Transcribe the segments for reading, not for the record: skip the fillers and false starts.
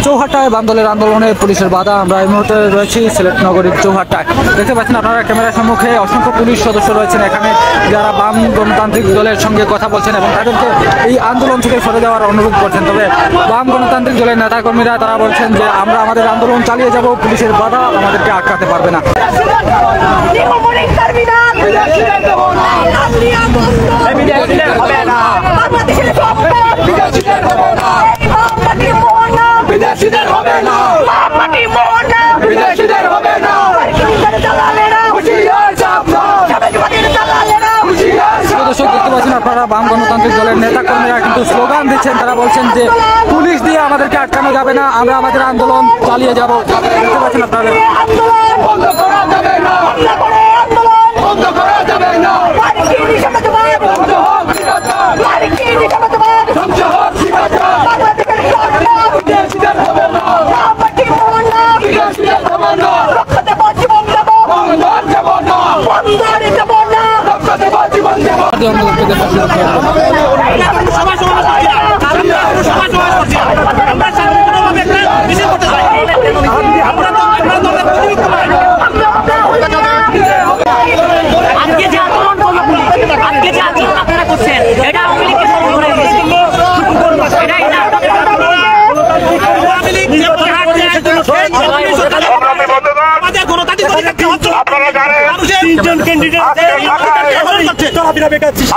চৌহাট্টায় বাম দলের আন্দোলনে পুলিশের বাধা। আমরা এই মুহূর্তে রয়েছি সিলেট নগরীর চৌহাট্টায়। দেখতে পাচ্ছেন আপনারা ক্যামেরার সম্মুখে অসংখ্য পুলিশ সদস্য রয়েছেন এখানে, যারা বাম গণতান্ত্রিক দলের সঙ্গে কথা বলছেন এবং তাদেরকে এই আন্দোলন থেকে সরে যাওয়ার অনুরোধ করছেন। তবে বাম গণতান্ত্রিক দলের নেতাকর্মীরা তারা বলছেন যে আমরা আমাদের আন্দোলন চালিয়ে যাব, পুলিশের বাধা আমাদেরকে আটকাতে পারবে না। বিদেশিদের হবে না, বিদেশিদের হবে না, দর্শক দেখতে পাচ্ছেন আপনারা বাম গণতান্ত্রিক দলের নেতা কর্মীরা কিন্তু স্লোগান দিচ্ছেন। তারা বলছেন যে পুলিশ দিয়ে আমাদেরকে আটকানো যাবে না, আমরা আমাদের আন্দোলন চালিয়ে যাব। দেখতে পাচ্ছেন আপনারা বন্ধ করা যাবে না, বন্ধ করা যাবে না, ধ্বংস হোক বিদেশিদের হবে না, বিদেশিদের হবে না,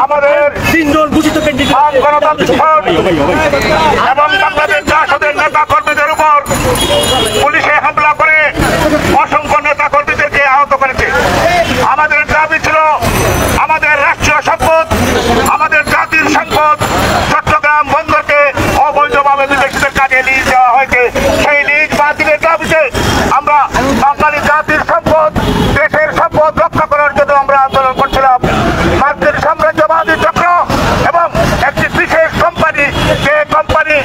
আমাদের তিনজন ঘোষিত ক্যান্ডিডেট এবং বাংলাদেশ জাসদের নেতা কর্মীদের উপর পুলিশে হামলা করে অসংখ্য নেতা কর্মীদেরকে আহত করেছে। আমাদের দাবি ছিল আমাদের রাষ্ট্রীয় সম্পদ, আমাদের জাতির সম্পদ চট্টগ্রাম বন্দরকে অবৈধভাবে বিদেশিদের কাজে লিজ দেওয়া হয়েছে। সেই লিজ বাতিলের দাবিতে আমরা বাঙালি জাতির সম্পদ, দেশের সম্পদ রক্ষা করার জন্য আমরা আন্দোলন করছিলাম। মার্কিন সাম্রাজ্যবাদী চক্র এবং একটি বিশেষ কোম্পানি, যে কোম্পানি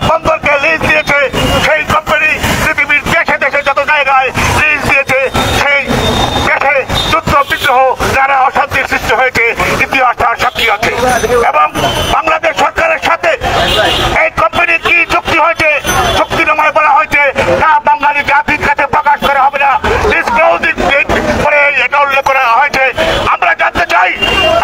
বন্দরকে লিজ দিয়েছে, সেই কোম্পানি পৃথিবীর দেশে দেশে যত জায়গায় লিজ দিয়েছে, সেই দেশে যুদ্ধ বিদ্রোহ যারা অশান্তির সৃষ্টি হয়েছে ইতিহাস তার সাক্ষী আছে। এবং বাংলাদেশ সরকারের সাথে এই কোম্পানির কি চুক্তি হয়েছে, চুক্তিনামায় বলা হয়েছে না বাঙালি জাতির কাছে প্রকাশ করা হবে না, ডিসক্লোজিং করে এটা উল্লেখ করা হয়েছে। আমরা জানতে চাই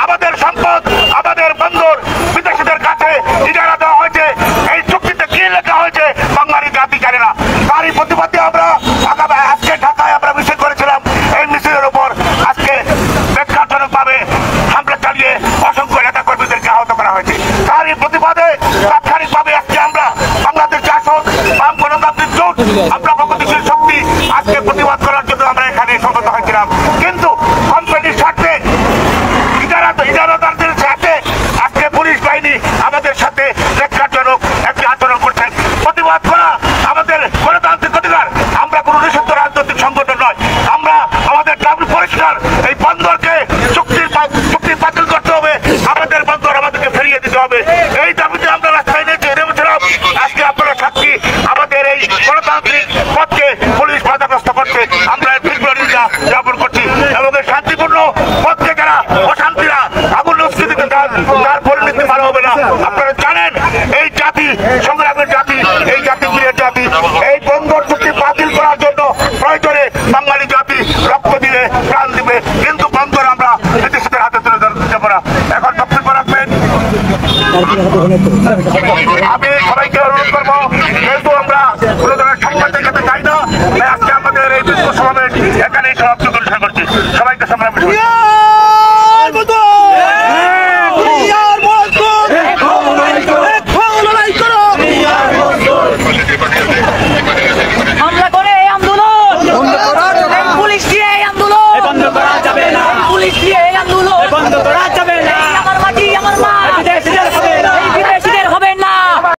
আমাদের সম্পদ, আমাদের বন্দর বিদেশিদের কাছে ইজারা দেওয়া হয়েছে, এই চুক্তিতে কি লেখা হয়েছে বাঙালি জাতি জানে না। তারই প্রতিবাদে আমরা আজকে ঢাকায় আমরা মিছিল করেছিলাম। এই মিছিলের উপর আজকে বেকারজনকভাবে হামলা চালিয়ে অসংখ্য নেতা কর্মীদেরকে আহত করা হয়েছে। তারই প্রতিবাদে তাৎক্ষণিকভাবে আজকে আমরা বাংলাদেশ জাসদ বাম গণতান্ত্রিক জোট, আমরা প্রগতিশীল শক্তি আজকে প্রতিবাদ করার জন্য আমরা এখানে সমবেত হয়েছিলাম। কিন্তু কোম্পানির স্বার্থে, ইজারাদারদের সাথে আজকে পুলিশ বাহিনী আমাদের সাথে বেকারজনক একটি আচরণ করছেন। প্রতিবাদ করা আমাদের গণতান্ত্রিক অধিকার, আমরা কোনো নিষিদ্ধ রাজনৈতিক সংগঠন নয়। আমরা আমাদের দাবি পরিষ্কার, এই বন্দরকে চুক্তি বাতিল করতে হবে, আমাদের বন্দর আমাদেরকে ফিরিয়ে দিতে হবে। এই দাবিতে আমরা রাস্তায় নেমেছিলাম। আজকে আপনারা সাক্ষী, আমাদের এই গণতান্ত্রিক পথকে পুলিশ বাধাগ্রস্ত করছে, আমরা তীব্র নিন্দা জ্ঞাপন করছি। এবং এই শান্তিপূর্ণ পথকে যারা অশান্তিরা আগুন উস্কে দিতে তার পরিণতি ভালো হবে না। আপনারা জানেন এই জাতি সংগ্রামের জাতি, এই জাতি বীরের জাতি। এই বন্দর চুক্তি বাতিল করার জন্য প্রয়োজনে বাঙালি জাতি রক্ত দিলে, প্রাণ দিবে, কিন্তু বন্দর আমরা বিদেশিদের হাতে তুলে দেবো না। এখন বক্তব্য রাখবেন। আমি সবাইকে অনুরোধ করবো, যেহেতু আমরা কোনো ধরনের সংবাদ দেখাতে চাই না, তাই আজকে আমাদের এই বিক্ষোভ সমাবেশ এখানেই সমাপ্ত করছি। সবাইকে সংগ্রাম